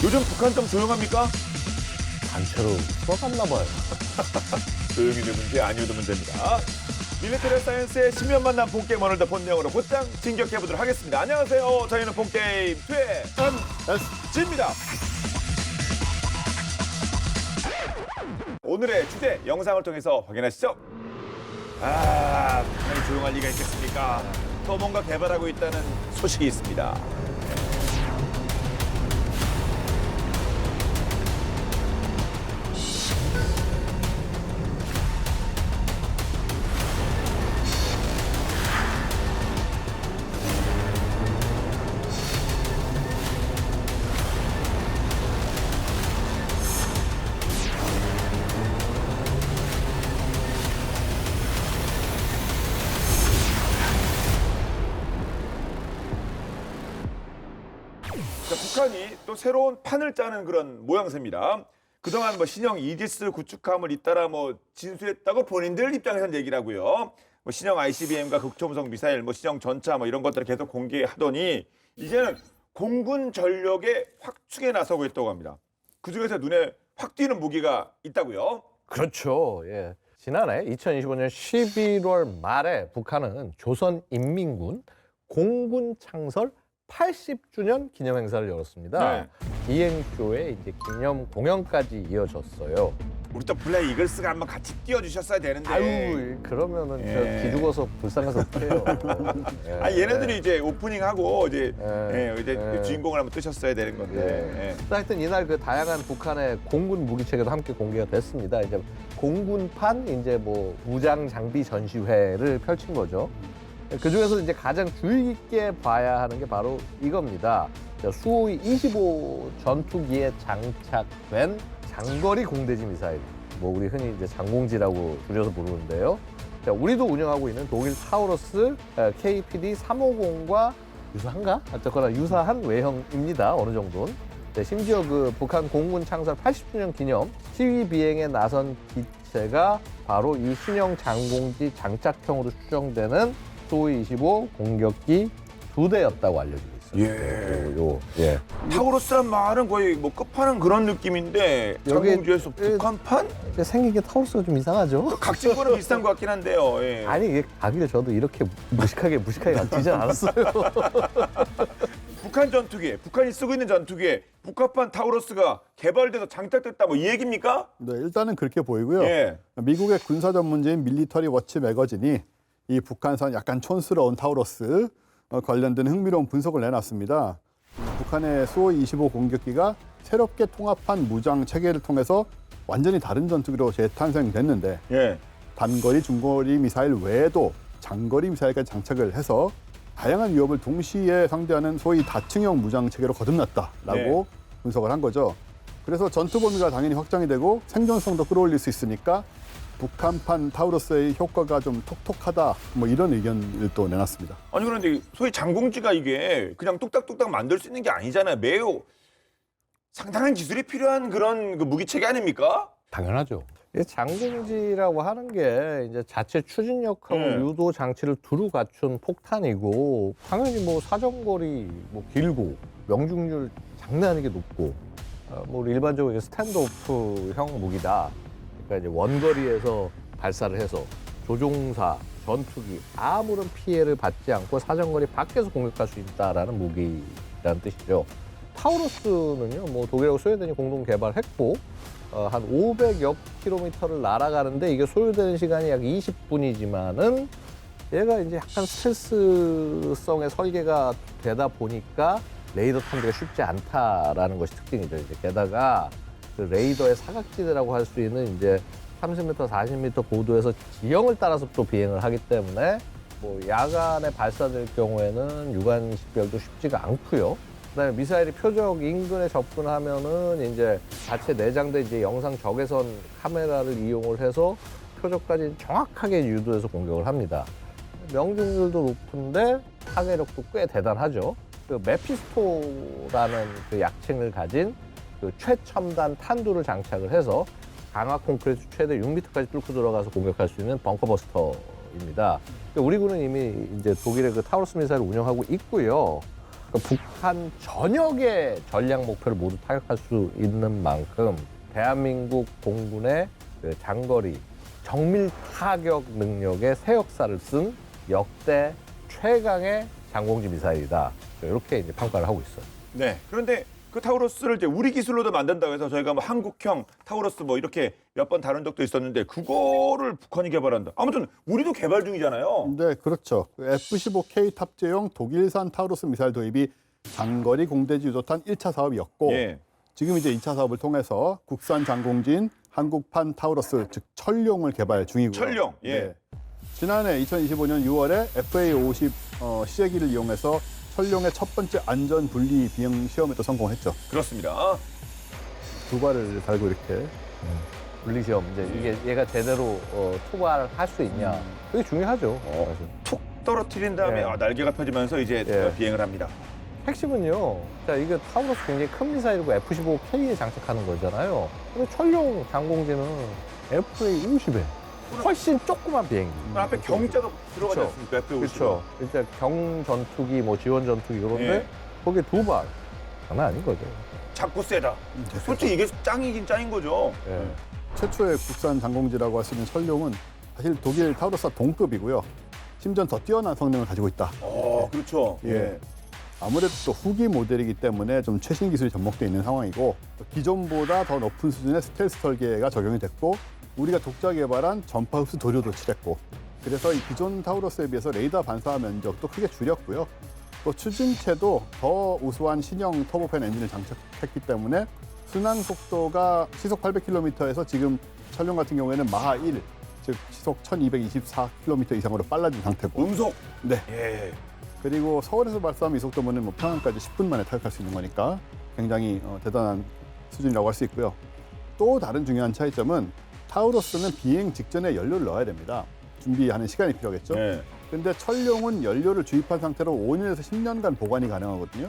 요즘 북한 좀 조용합니까? 단체로 들어갔나 봐요. 조용히도 문제 아니어도 문제입니다. 밀리터리 사이언스의 10년 만난 본게임 오늘도 본능으로 곧장 진격해보도록 하겠습니다. 안녕하세요. 저희는 본게임 최현진입니다. 오늘의 주제 영상을 통해서 확인하시죠. 북한이 조용할 리가 있겠습니까? 또 뭔가 개발하고 있다는 소식이 있습니다. 자, 북한이 또 새로운 판을 짜는 그런 모양새입니다. 그동안 뭐 신형 이지스 구축함을 잇따라 뭐 진수했다고 본인들 입장에서는 얘기를 하고요. 뭐 신형 ICBM과 극초음속 미사일, 뭐 신형 전차 뭐 이런 것들을 계속 공개하더니 이제는 공군 전력의 확충에 나서고 있다고 합니다. 그중에서 눈에 확 띄는 무기가 있다고요. 그렇죠. 예. 지난해 2025년 11월 말에 북한은 조선인민군 공군 창설 80주년 기념 행사를 열었습니다. 비행쇼에 이제 기념 공연까지 이어졌어요. 우리 또 블랙 이글스가 한번 같이 띄워주셨어야 되는데. 아유, 그러면은 저 기죽어서 불쌍해서 어떡해요. 얘네들이 이제 오프닝하고 이제 이제 예. 그 주인공을 한번 뜨셨어야 되는 건데. 하여튼 이날 그 다양한 북한의 공군 무기 체계도 함께 공개가 됐습니다. 이제 공군판 이제 뭐 무장 장비 전시회를 펼친 거죠. 그 중에서 이제 가장 주의 깊게 봐야 하는 게 바로 이겁니다. 수호이 25 전투기에 장착된 장거리 공대지 미사일. 뭐 우리 흔히 이제 장공지라고 줄여서 부르는데요. 자, 우리도 운영하고 있는 독일 타우러스 KPD 350과 유사한가? 어쨌거나 유사한 외형입니다. 어느 정도는. 네, 심지어 그 북한 공군 창설 80주년 기념 시위 비행에 나선 기체가 바로 이 신형 장공지 장착형으로 추정되는 수호이 25 공격기 2대였다고 알려지고 있어요. 예. 타우러스란 말은 거의 뭐 끝판은 그런 느낌인데 여기- 장공주에서 북한판? 생긴 게 타우러스가 좀 이상하죠? 각진 거는 비슷한 것 같긴 한데요. 예. 아니 이게 가기를 저도 이렇게 무식하게 만지진 않았어요. 북한 전투기, 북한이 쓰고 있는 전투기에 북한판 타우러스가 개발돼서 장착됐다 뭐 이 얘기입니까? 네, 일단은 그렇게 보이고요. 예. 미국의 군사 전문지인 밀리터리 워치 매거진이 이 북한산 약간 촌스러운 타우러스 관련된 흥미로운 분석을 내놨습니다. 북한의 수호이 25 공격기가 새롭게 통합한 무장 체계를 통해서 완전히 다른 전투기로 재탄생됐는데 예. 단거리, 중거리 미사일 외에도 장거리 미사일까지 장착을 해서 다양한 위협을 동시에 상대하는 소위 다층형 무장 체계로 거듭났다라고 분석을 한 거죠. 그래서 전투 범위가 당연히 확장이 되고 생존성도 끌어올릴 수 있으니까 북한판 타우러스의 효과가 좀 톡톡하다 뭐 이런 의견을 또 내놨습니다. 아니 그런데 소위 장공지가 이게 그냥 뚝딱뚝딱 만들 수 있는 게 아니잖아요. 매우 상당한 기술이 필요한 그런 그 무기 체계 아닙니까? 당연하죠. 장공지라고 하는 게 이제 자체 추진력하고 유도 장치를 두루 갖춘 폭탄이고 당연히 뭐 사정거리 뭐 길고 명중률 장난 아니게 높고 뭐 우리 일반적으로 스탠드오프형 무기다. 그러니까 이제 원거리에서 발사를 해서 조종사, 전투기 아무런 피해를 받지 않고 사정거리 밖에서 공격할 수 있다라는 무기라는 뜻이죠. 타우러스는요, 뭐 독일하고 스웨덴이 공동 개발했고 한 500여 킬로미터를 날아가는데 이게 소요되는 시간이 약 20분이지만은 얘가 이제 약간 스트레스성의 설계가 되다 보니까 레이더 탐지가 쉽지 않다라는 것이 특징이죠. 이제 게다가 그 레이더의 사각지대라고 할 수 있는 이제 30m, 40m 고도에서 지형을 따라서 또 비행을 하기 때문에 뭐 야간에 발사될 경우에는 유관 식별도 쉽지가 않고요. 그다음에 미사일이 표적 인근에 접근하면은 이제 자체 내장된 이제 영상 적외선 카메라를 이용을 해서 표적까지 정확하게 유도해서 공격을 합니다. 명중률도 높은데 파괴력도 꽤 대단하죠. 그 메피스토라는 그 약칭을 가진 그 최첨단 탄두를 장착을 해서 강화 콘크리트 최대 6m까지 뚫고 들어가서 공격할 수 있는 벙커버스터입니다. 우리 군은 이미 이제 독일의 그 타우러스 미사일을 운영하고 있고요. 그러니까 북한 전역의 전략 목표를 모두 타격할 수 있는 만큼 대한민국 공군의 그 장거리 정밀 타격 능력의 새 역사를 쓴 역대 최강의 장공지 미사일이다. 이렇게 이제 평가를 하고 있어요. 네. 그런데 그 타우러스를 이제 우리 기술로도 만든다고 해서 저희가 뭐 한국형 타우러스 뭐 이렇게 몇 번 다룬 적도 있었는데 그거를 북한이 개발한다. 아무튼 우리도 개발 중이잖아요. 네, 그렇죠. F-15K 탑재용 독일산 타우루스 미사일 도입이 장거리 공대지 유도탄 1차 사업이었고 예. 지금 지금 이제 2차 사업을 통해서 국산 장공지인 한국판 타우러스, 즉 철룡을 개발 중이고요. 철룡, 예. 네. 지난해 2025년 6월에 FA-50 시제기를 이용해서 철룡의 첫 번째 안전 분리 비행 시험에도 성공했죠. 그렇습니다. 두 발을 달고 이렇게. 분리시험 이제 이게 얘가 제대로 투과를 할 수 있냐. 그게 중요하죠. 사실. 툭 떨어뜨린 다음에 예. 날개가 펴지면서 이제 예. 비행을 합니다. 핵심은요. 자, 이게 타우러스 굉장히 큰 미사일이고 F-15K에 장착하는 거잖아요. 근데 철룡 장공지는 FA-50에 훨씬 조그만 비행기. 앞에 경자가 들어가지 그쵸. 않습니까? F-55. 그렇죠. 일단 경 전투기, 뭐 지원 전투기 그런데 예. 거기에 두 발. 장난 아닌 거죠. 자꾸 세다. 솔직히 이게 짱이긴 짱인 거죠. 예. 최초의 국산 장공지라고 할 수 있는 철룡은 사실 독일 타우러스와 동급이고요. 심지어 더 뛰어난 성능을 가지고 있다. 그렇죠. 예. 아무래도 또 후기 모델이기 때문에 좀 최신 기술이 접목되어 있는 상황이고 기존보다 더 높은 수준의 스텔스 설계가 적용이 됐고 우리가 독자 개발한 전파 흡수 도료도 칠했고 그래서 이 기존 타우러스에 비해서 레이더 반사 면적도 크게 줄였고요. 또 추진체도 더 우수한 신형 터보팬 엔진을 장착했기 때문에 순항 속도가 시속 800km에서 지금 철룡 같은 경우에는 마하 1, 즉 시속 1224km 이상으로 빨라진 상태고 음속. 네. 예. 그리고 서울에서 발사하면 이 속도면 뭐 평양까지 10분 만에 타격할 수 있는 거니까 굉장히 대단한 수준이라고 할 수 있고요. 또 다른 중요한 차이점은 타우러스는 비행 직전에 연료를 넣어야 됩니다. 준비하는 시간이 필요하겠죠. 예. 근데 철룡은 연료를 주입한 상태로 5년에서 10년간 보관이 가능하거든요.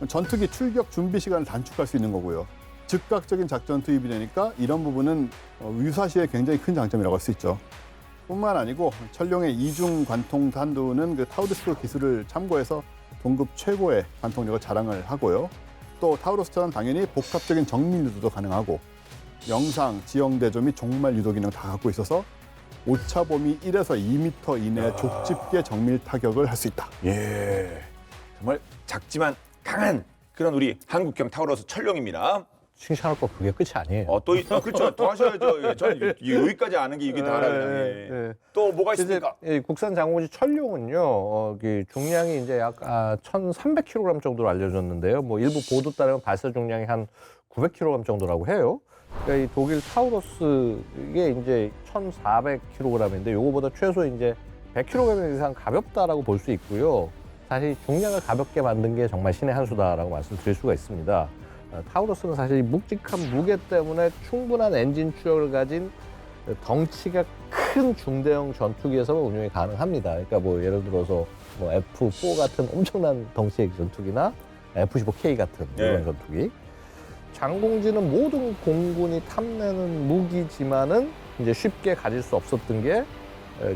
전투기 출격 준비 시간을 단축할 수 있는 거고요. 즉각적인 작전 투입이 되니까 이런 부분은 유사시에 굉장히 큰 장점이라고 할 수 있죠. 뿐만 아니고 철룡의 이중 관통 탄두는 그 타우러스 기술을 참고해서 동급 최고의 관통력을 자랑을 하고요. 또 타우러스처럼 당연히 복합적인 정밀 유도도 가능하고 영상, 지형 대조 및 종말 유도 기능 다 갖고 있어서 오차 범위 1에서 2m 이내 족집게 정밀 타격을 할 수 있다. 예. 정말 작지만 강한 그런 우리 한국형 타우러스 철룡입니다. 칭찬할 거 그게 끝이 아니에요. 그렇죠. 더 하셔야죠. 예, 전 여기까지 아는 게 이게 다라고요. 예. 예. 또 뭐가 이제 있습니까? 국산 장공지 철룡은요, 중량이 이제 약 1,300kg 정도로 알려졌는데요. 뭐 일부 보도 따르면 발사 중량이 한 900kg 정도라고 해요. 그러니까 이 독일 타우러스 이게 이제 1,400kg인데 요거보다 최소 이제 100kg 이상 가볍다라고 볼 수 있고요. 사실 중량을 가볍게 만든 게 정말 신의 한 수다라고 말씀드릴 수가 있습니다. 타우러스는 사실 묵직한 무게 때문에 충분한 엔진 추력을 가진 덩치가 큰 중대형 전투기에서만 운용이 가능합니다. 그러니까 뭐 예를 들어서 뭐 F4 같은 엄청난 덩치의 전투기나 F-15K 같은 이런 네. 전투기. 장공지는 모든 공군이 탐내는 무기지만은 이제 쉽게 가질 수 없었던 게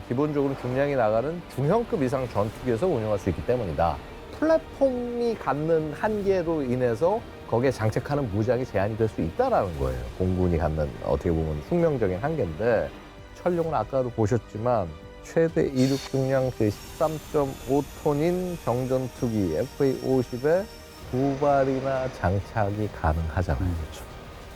기본적으로 중량이 나가는 중형급 이상 전투기에서 운용할 수 있기 때문이다. 플랫폼이 갖는 한계로 인해서 거기에 장착하는 무장이 제한이 될 수 있다라는 거예요. 공군이 갖는 어떻게 보면 숙명적인 한계인데 철룡은 아까도 보셨지만 최대 이륙 중량 13.5톤인 경전투기 FA-50에 두 발이나 장착이 가능하잖아요.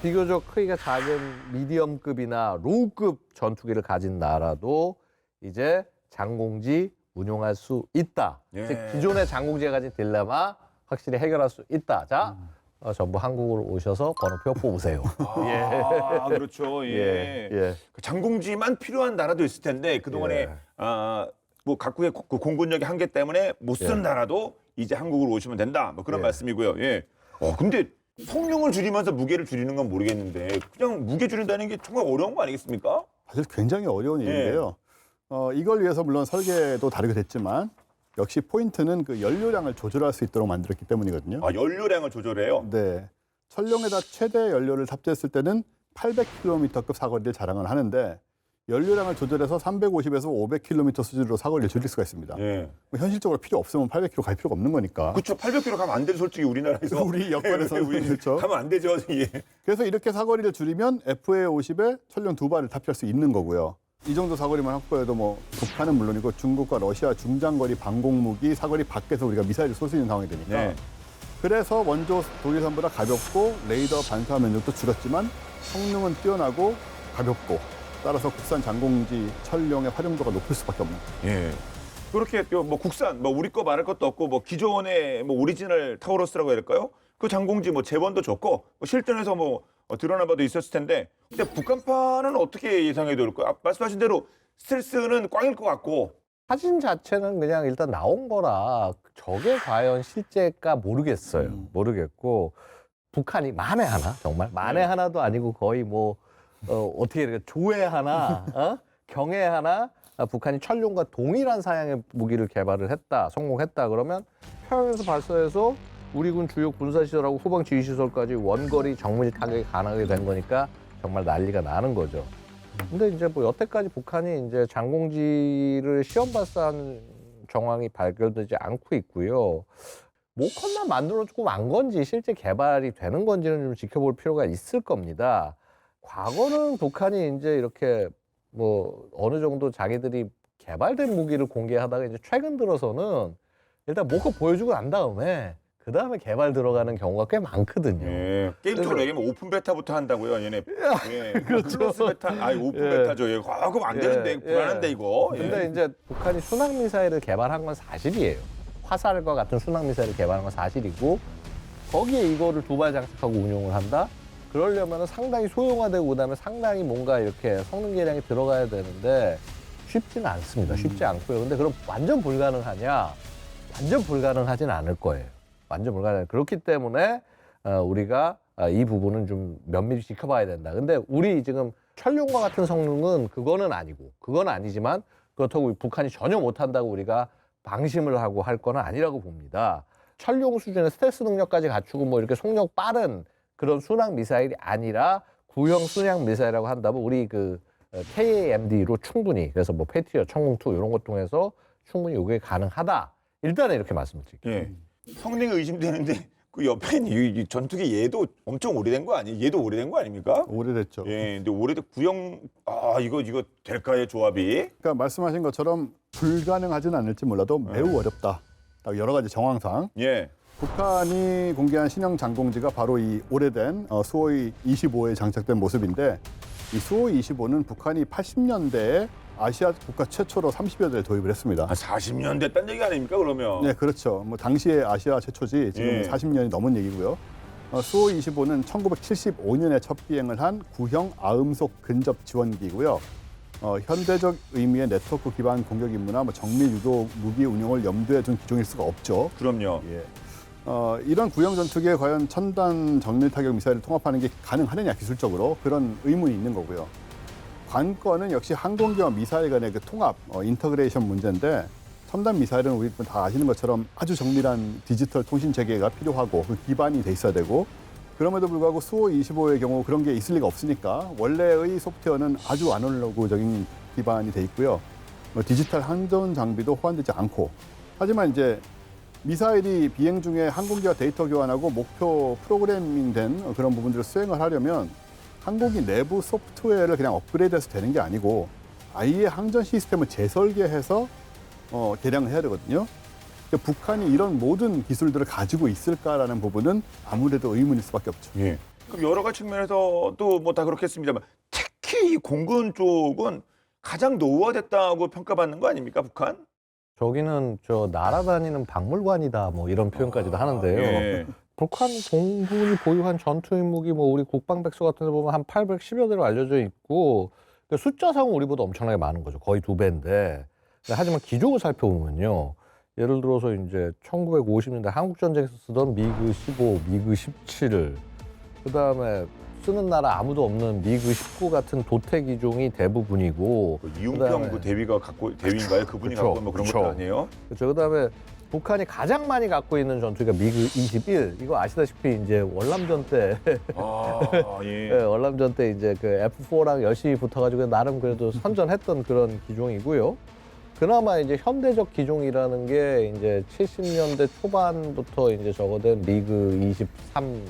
비교적 크기가 작은 미디엄급이나 로우급 전투기를 가진 나라도 이제 장공지 운용할 수 있다. 예. 즉 기존의 장공지가 가진 딜레마 확실히 해결할 수 있다. 자, 전부 한국으로 오셔서 번호표 뽑으세요. 그렇죠. 예. 예. 그 장공지만 필요한 나라도 있을 텐데 그동안에 예. 뭐 각국의 그 공군력의 한계 때문에 못 쓴 예. 나라도 이제 한국으로 오시면 된다. 뭐 그런 예. 말씀이고요. 예. 근데 성능을 줄이면서 무게를 줄이는 건 모르겠는데 그냥 무게 줄인다는 게 정말 어려운 거 아니겠습니까? 사실 굉장히 어려운 일인데요. 이걸 위해서 물론 설계도 다르게 됐지만 역시 포인트는 그 연료량을 조절할 수 있도록 만들었기 때문이거든요. 연료량을 조절해요. 네. 철룡에다 최대 연료를 탑재했을 때는 800km급 사거리를 자랑을 하는데 연료량을 조절해서 350에서 500km 수준으로 사거리를 줄일 수가 있습니다. 예. 뭐 현실적으로 필요 없으면 800km 갈 필요가 없는 거니까. 그렇죠. 800km 가면 안 되죠. 솔직히 우리나라에서. 우리 여건에서는 우리 그렇죠. 가면 안 되죠. 예. 그래서 이렇게 사거리를 줄이면 FA50에 천령 2발을 탑재할 수 있는 거고요. 이 정도 사거리만 확보해도 뭐 북한은 물론이고 중국과 러시아 중장거리 방공무기 사거리 밖에서 우리가 미사일을 쏠 수 있는 상황이 되니까 네. 그래서 원조 독일산보다 가볍고 레이더 반사 면적도 줄었지만 성능은 뛰어나고 가볍고 따라서 국산 장공지 천령의 활용도가 높을 수밖에 없는 거예요. 예. 그렇게 뭐 국산, 뭐 우리 거 말할 것도 없고 뭐 기존의 뭐 오리지널 타우러스라고 해야 될까요? 그 장공지 뭐 재번도 좋고 뭐 실전에서 뭐 드러난 바도 있었을 텐데 근데 북한판은 어떻게 예상해야 될까요? 말씀하신 대로 스텔스는 꽝일 것 같고 사진 자체는 그냥 일단 나온 거라 저게 과연 실제가 모르겠어요. 모르겠고 북한이 만에 하나 정말 만에 하나도 아니고 거의 뭐 어떻게 이렇게 조에 하나 경에 하나 북한이 천룡과 동일한 사양의 무기를 개발을 했다 성공했다 그러면 평양에서 발사해서 우리 군 주요 군사시설하고 후방 지휘시설까지 원거리 정밀 타격이 가능하게 된 거니까 정말 난리가 나는 거죠. 근데 이제 뭐 여태까지 북한이 이제 장공지를 시험 발사한 정황이 발견되지 않고 있고요. 모컨만 만들어주고 만 건지 실제 개발이 되는 건지는 좀 지켜볼 필요가 있을 겁니다. 과거는 북한이 이제 이렇게 뭐 어느 정도 자기들이 개발된 무기를 공개하다가 이제 최근 들어서는 일단 모컨 보여주고 난 다음에 그 다음에 개발 들어가는 경우가 꽤 많거든요. 예. 게임적으로 그래서- 얘기하면 오픈 베타부터 한다고요. 얘네. 예. 그렇죠. 클로스 베타. 아, 오픈 예. 베타죠. 예. 그럼 안 되는데 불안한데 이거. 예. 근데 이제 북한이 순항 미사일을 개발한 건 사실이에요. 화살과 같은 순항 미사일을 개발한 건 사실이고 거기에 이거를 두 발 장착하고 운용을 한다. 그러려면 상당히 소형화되고 그다음에 상당히 뭔가 이렇게 성능 개량이 들어가야 되는데 쉽지는 않습니다. 쉽지 않고요. 근데 그럼 완전 불가능하냐? 완전 불가능하진 않을 거예요. 완전 불가능. 그렇기 때문에 우리가 이 부분은 좀 면밀히 지켜봐야 된다. 근데 우리 지금 천룡과 같은 성능은 그거는 아니고, 그건 아니지만 그렇다고 북한이 전혀 못한다고 우리가 방심을 하고 할 건 아니라고 봅니다. 천룡 수준의 스텔스 능력까지 갖추고 뭐 이렇게 속력 빠른 그런 순항 미사일이 아니라 구형 순항 미사일이라고 한다면 우리 그 KAMD로 충분히 그래서 뭐 패트리어, 천궁2 이런 것 통해서 충분히 요게 가능하다. 일단은 이렇게 말씀을 드릴게요. 예. 성능이 의심되는데 그 옆에 있는 이 전투기 얘도 엄청 오래된 거 아니에요? 얘도 오래된 거 아닙니까? 오래됐죠. 예. 근데 오래된 구형 이거 될까요, 조합이? 그러니까 말씀하신 것처럼 불가능하지는 않을지 몰라도 매우 어렵다. 딱 여러 가지 정황상 예. 북한이 공개한 신형 장공지가 바로 이 오래된 수호이 25에 장착된 모습인데 이 수호이 25는 북한이 80년대에 아시아 국가 최초로 30여 대를 도입을 했습니다. 40년 됐단 얘기 아닙니까, 그러면? 네, 그렇죠. 뭐 당시에 아시아 최초지 지금 예. 40년이 넘은 얘기고요. 수호이 25는 1975년에 첫 비행을 한 구형 아음속 근접 지원기이고요. 현대적 의미의 네트워크 기반 공격 임무나 뭐 정밀 유도 무기 운용을 염두에 둔 기종일 수가 없죠. 그럼요. 예. 이런 구형 전투기에 과연 첨단 정밀 타격 미사일을 통합하는 게 가능하느냐 기술적으로 그런 의문이 있는 거고요. 관건은 역시 항공기와 미사일 간의 그 통합, 인터그레이션 문제인데 첨단 미사일은 우리 다 아시는 것처럼 아주 정밀한 디지털 통신 체계가 필요하고 그 기반이 돼 있어야 되고 그럼에도 불구하고 수호이 25의 경우 그런 게 있을 리가 없으니까 원래의 소프트웨어는 아주 아날로그적인 기반이 돼 있고요. 디지털 항전 장비도 호환되지 않고 하지만 이제 미사일이 비행 중에 항공기와 데이터 교환하고 목표 프로그래밍된 그런 부분들을 수행을 하려면 항공기 내부 소프트웨어를 그냥 업그레이드해서 되는 게 아니고 아예 항전 시스템을 재설계해서 개량을 해야 되거든요. 그러니까 북한이 이런 모든 기술들을 가지고 있을까라는 부분은 아무래도 의문일 수밖에 없죠. 예. 그럼 여러 가지 측면에서도 뭐 다 그렇겠습니다만 특히 이 공군 쪽은 가장 노후화됐다고 평가받는 거 아닙니까, 북한? 저기는 저 날아다니는 박물관이다 뭐 이런 표현까지도 하는데요. 예. 북한 공군이 보유한 전투인 무기 뭐 우리 국방백서 같은 데 보면 한 810여 대로 알려져 있고 그러니까 숫자상은 우리보다 엄청나게 많은 거죠. 거의 2배인데. 하지만 기종을 살펴보면요. 예를 들어서 이제 1950년대 한국전쟁에서 쓰던 미그 15, 미그 17을 그다음에 쓰는 나라 아무도 없는 미그 19 같은 도태 기종이 대부분이고 이웅평 그다음에 그 대위가 갖고 대위인가요? 그분이 그쵸, 갖고 뭐 그런 그쵸. 것도 아니에요? 그렇죠. 그다음에 북한이 가장 많이 갖고 있는 전투기가 미그 21. 이거 아시다시피 이제 월남전 때 예. 예, 월남전 때 이제 그 F4랑 열심히 붙어가지고 나름 그래도 선전했던 그런 기종이고요. 그나마 이제 현대적 기종이라는 게 이제 70년대 초반부터 이제 적어된 미그 23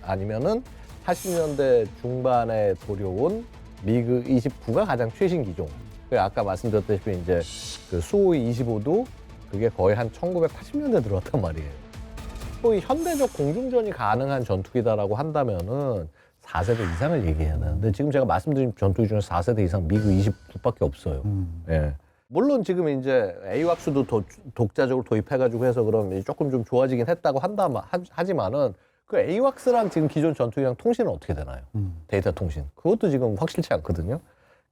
아니면은 80년대 중반에 도려온 미그 29가 가장 최신 기종. 아까 말씀드렸다시피 이제 그 수호이 25도 그게 거의 한 1980년대 들어왔단 말이에요. 또 이 현대적 공중전이 가능한 전투기다라고 한다면은 4세대 이상을 얘기해야 되는데 지금 제가 말씀드린 전투기 중에 4세대 이상 미그 29밖에 없어요. 예. 물론 지금 이제 AWACS도 독자적으로 도입해가지고 해서 그럼 조금 좀 좋아지긴 했다고 하지만은 그 AWACS랑 지금 기존 전투기랑 통신은 어떻게 되나요? 데이터 통신. 그것도 지금 확실치 않거든요.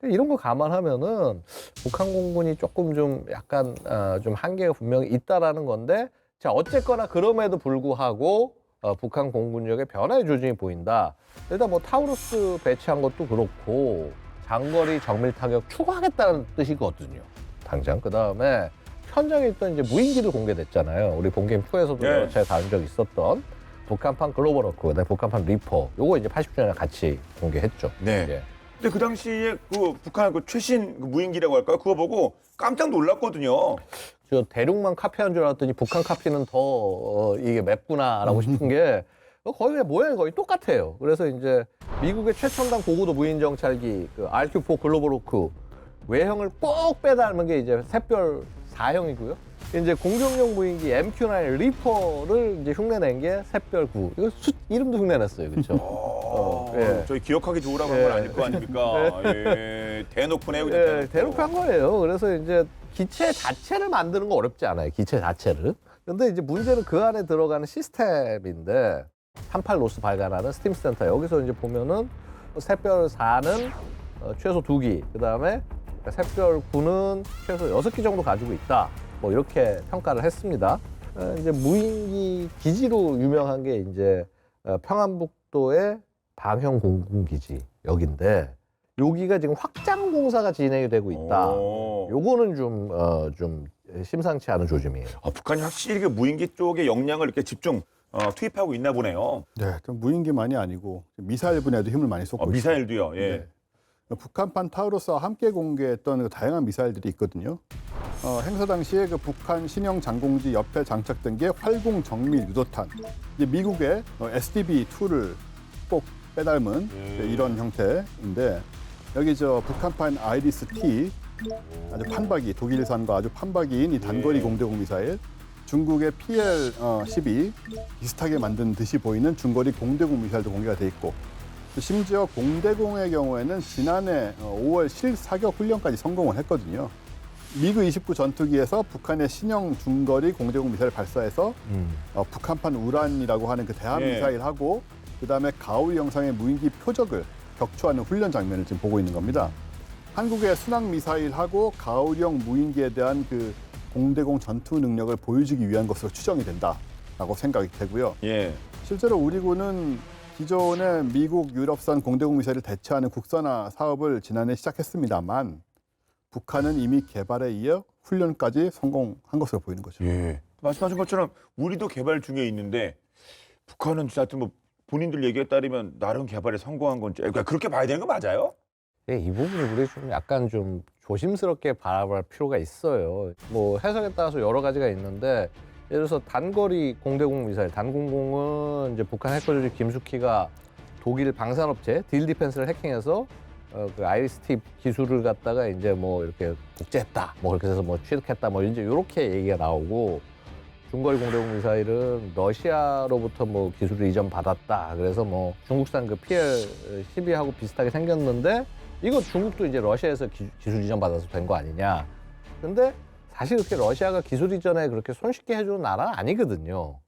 이런 거 감안하면은 북한 공군이 조금 좀 약간 좀 한계가 분명히 있다라는 건데 자 어쨌거나 그럼에도 불구하고 북한 공군력의 변화의 조짐이 보인다. 일단 뭐 타우루스 배치한 것도 그렇고 장거리 정밀 타격 추가하겠다는 뜻이거든요. 당장 그 다음에 현장에 있던 이제 무인기도 공개됐잖아요. 우리 본게임 2에서도 네. 여러 차례 다룬 적 있었던 북한판 글로벌 워크, 북한판 리퍼, 요거 이제 80주년에 같이 공개했죠. 네. 예. 근데 그 당시에 그 북한 그 최신 그 무인기라고 할까요? 그거 보고 깜짝 놀랐거든요. 저 대륙만 카피한 줄 알았더니 북한 카피는 더 이게 맵구나라고 싶은 게 거의 모양이 거의 똑같아요. 그래서 이제 미국의 최첨단 고고도 무인 정찰기 그 RQ4 글로벌 워크 외형을 꼭 빼닮은 게 이제 샛별 4형이고요. 이제 공격용 무인기 MQ9 리퍼를 이제 흉내낸 게 샛별 9. 이거 이름도 흉내냈어요, 그렇죠? 예. 저희 기억하기 좋으라고 한 건 아닐 거 아닙니까? 예. 대놓고네요, 그냥. 예, 대놓고 한 거예요. 그래서 이제 기체 자체를 만드는 거 어렵지 않아요. 기체 자체를. 근데 이제 문제는 그 안에 들어가는 시스템인데 38 로스 발간하는 스팀 센터 여기서 이제 보면은 샛별 4는 최소 2기, 그다음에 샛별 9는 최소 6기 정도 가지고 있다. 뭐 이렇게 평가를 했습니다. 이제 무인기 기지로 유명한 게 이제 평안북도의 방형 공군기지 여기인데 여기가 지금 확장 공사가 진행이 되고 있다. 요거는 좀 심상치 않은 조짐이에요. 북한이 확실히 그 무인기 쪽에 역량을 이렇게 집중 투입하고 있나 보네요. 네, 좀 무인기만이 아니고 미사일 분야에도 힘을 많이 쏟고 있어요. 미사일도요. 예. 네. 북한판 타우루스와 함께 공개했던 그 다양한 미사일들이 있거든요. 행사 당시에 그 북한 신형 장공지 옆에 장착된 게 활공 정밀 유도탄. 이제 미국의 SDB-2를 꼭 빼닮은 이런 형태인데 여기 저 북한판 아이리스-T 아주 판박이 독일산과 아주 판박이인 이 단거리 공대공 미사일. 중국의 PL-12 비슷하게 만든 듯이 보이는 중거리 공대공 미사일도 공개가 돼 있고 심지어 공대공의 경우에는 지난해 5월 실사격 훈련까지 성공을 했거든요. 미그 29 전투기에서 북한의 신형 중거리 공대공 미사일 발사해서 북한판 우란이라고 하는 그 대함 예. 미사일하고 그다음에 가오리 형상의 무인기 표적을 격추하는 훈련 장면을 지금 보고 있는 겁니다. 한국의 순항 미사일하고 가오리형 무인기에 대한 그 공대공 전투 능력을 보여주기 위한 것으로 추정이 된다라고 생각이 되고요. 예. 실제로 우리 군은 기존의 미국 유럽산 공대공 미사일을 대체하는 국산화 사업을 지난해 시작했습니다만 북한은 이미 개발에 이어 훈련까지 성공한 것으로 보이는 거죠. 예. 말씀하신 것처럼 우리도 개발 중에 있는데 북한은 진짜 하여튼 뭐 본인들 얘기에 따르면 나름 개발에 성공한 건지 그러니까 그렇게 봐야 되는 거 맞아요? 네, 이 부분을 우리 좀 약간 좀 조심스럽게 바라볼 필요가 있어요. 뭐 해석에 따라서 여러 가지가 있는데 예를 들어서 단거리 공대공 미사일, 단공공은 이제 북한 해커조직 김숙희가 독일 방산업체 딜디펜스를 해킹해서 그 아이리스-T 기술을 갖다가 이제 뭐 이렇게 복제했다, 뭐 그렇게 해서 뭐 취득했다, 뭐 이제 이렇게 얘기가 나오고 중거리 공대공 미사일은 러시아로부터 뭐 기술을 이전 받았다. 그래서 뭐 중국산 그 PL-12하고 비슷하게 생겼는데 이거 중국도 이제 러시아에서 기술 이전 받아서 된 거 아니냐. 근데 사실 그렇게 러시아가 기술 이전에 그렇게 손쉽게 해주는 나라는 아니거든요.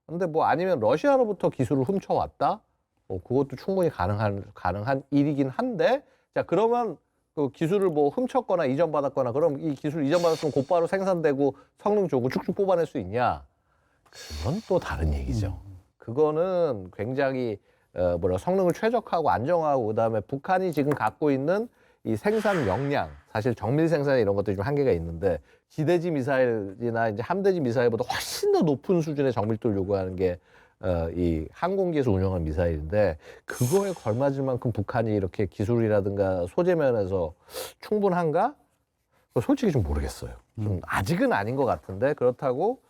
근데 뭐 아니면 러시아로부터 기술을 훔쳐왔다? 그것도 충분히 가능한 일이긴 한데, 자, 그러면 그 기술을 뭐 훔쳤거나 이전받았거나 그럼 이 기술 이전받았으면 곧바로 생산되고 성능 좋고 쭉쭉 뽑아낼 수 있냐? 그건 또 다른 얘기죠. 그거는 굉장히 성능을 최적화하고 안정화하고 그다음에 북한이 지금 갖고 있는 이 생산 역량, 사실 정밀 생산 이런 것들이 좀 한계가 있는데 지대지 미사일이나 이제 함대지 미사일보다 훨씬 더 높은 수준의 정밀도를 요구하는 게 이 항공기에서 운영하는 미사일인데 그거에 걸맞을 만큼 북한이 이렇게 기술이라든가 소재 면에서 충분한가? 솔직히 좀 모르겠어요. 좀 아직은 아닌 것 같은데 그렇다고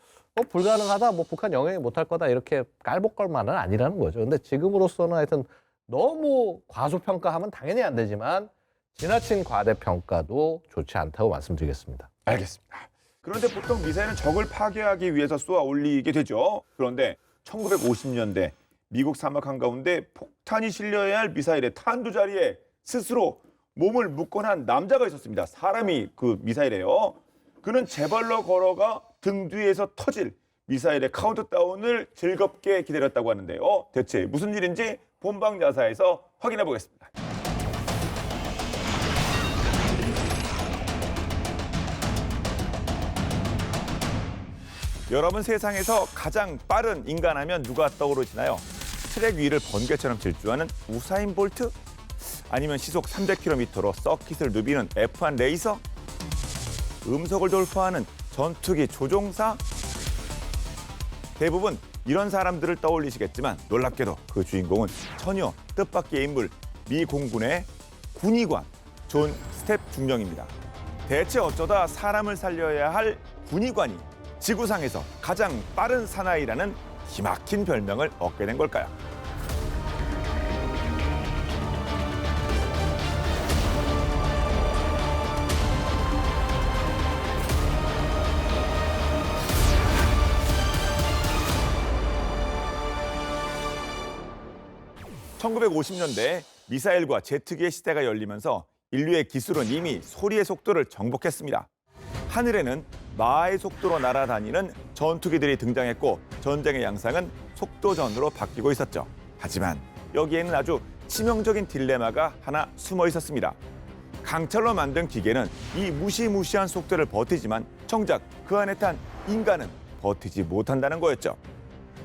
불가능하다, 북한 영향이 못할 거다 이렇게 깔복걸만은 아니라는 거죠. 근데 지금으로서는 하여튼 너무 과소평가하면 당연히 안 되지만 지나친 과대평가도 좋지 않다고 말씀드리겠습니다. 알겠습니다. 그런데 보통 미사일은 적을 파괴하기 위해서 쏘아 올리게 되죠. 그런데 1950년대 미국 사막 한가운데 폭탄이 실려야 할 미사일의 탄두 자리에 스스로 몸을 묶거나 한 남자가 있었습니다. 사람이 그 미사일이에요. 그는 제발로 걸어가 등 뒤에서 터질 미사일의 카운트다운을 즐겁게 기다렸다고 하는데요. 대체 무슨 일인지 본방야사에서 확인해 보겠습니다. 여러분, 세상에서 가장 빠른 인간하면 누가 떠오르시나요? 트랙 위를 번개처럼 질주하는 우사인 볼트? 아니면 시속 300km로 서킷을 누비는 F1 레이서? 음속을 돌파하는 전투기 조종사? 대부분 이런 사람들을 떠올리시겠지만 놀랍게도 그 주인공은 전혀 뜻밖의 인물, 미 공군의 군의관 존 스텝 중령입니다. 대체 어쩌다 사람을 살려야 할 군의관이 지구상에서 가장 빠른 사나이라는 기막힌 별명을 얻게 된 걸까요? (1950년대) 미사일과 제트기의 시대가 열리면서 인류의 기술은 이미 소리의 속도를 정복했습니다. 하늘에는 마의 속도로 날아다니는 전투기들이 등장했고 전쟁의 양상은 속도전으로 바뀌고 있었죠. 하지만 여기에는 아주 치명적인 딜레마가 하나 숨어 있었습니다. 강철로 만든 기계는 이 무시무시한 속도를 버티지만 정작 그 안에 탄 인간은 버티지 못한다는 거였죠.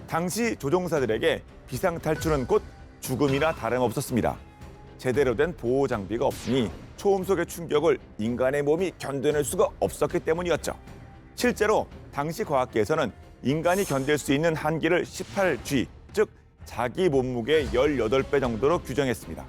당시 조종사들에게 비상탈출은 곧 죽음이나 다름없었습니다. 제대로 된 보호 장비가 없으니 초음속의 충격을 인간의 몸이 견뎌낼 수가 없었기 때문이었죠. 실제로 당시 과학계에서는 인간이 견딜 수 있는 한계를 18G, 즉 자기 몸무게의 18배 정도로 규정했습니다.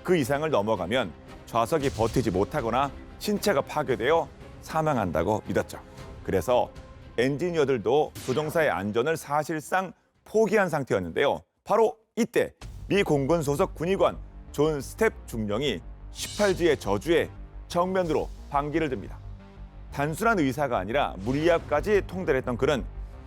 그 이상을 넘어가면 좌석이 버티지 못하거나 신체가 파괴되어 사망한다고 믿었죠. 그래서 엔지니어들도 조종사의 안전을 사실상 포기한 상태였는데요. 바로 이때 미 공군 소속 군의관 존 스텝 중령이 18G의 저주에 정면으로 반기를 듭니다. 단순한 의사가 아니라 물리학까지 통달했던 그는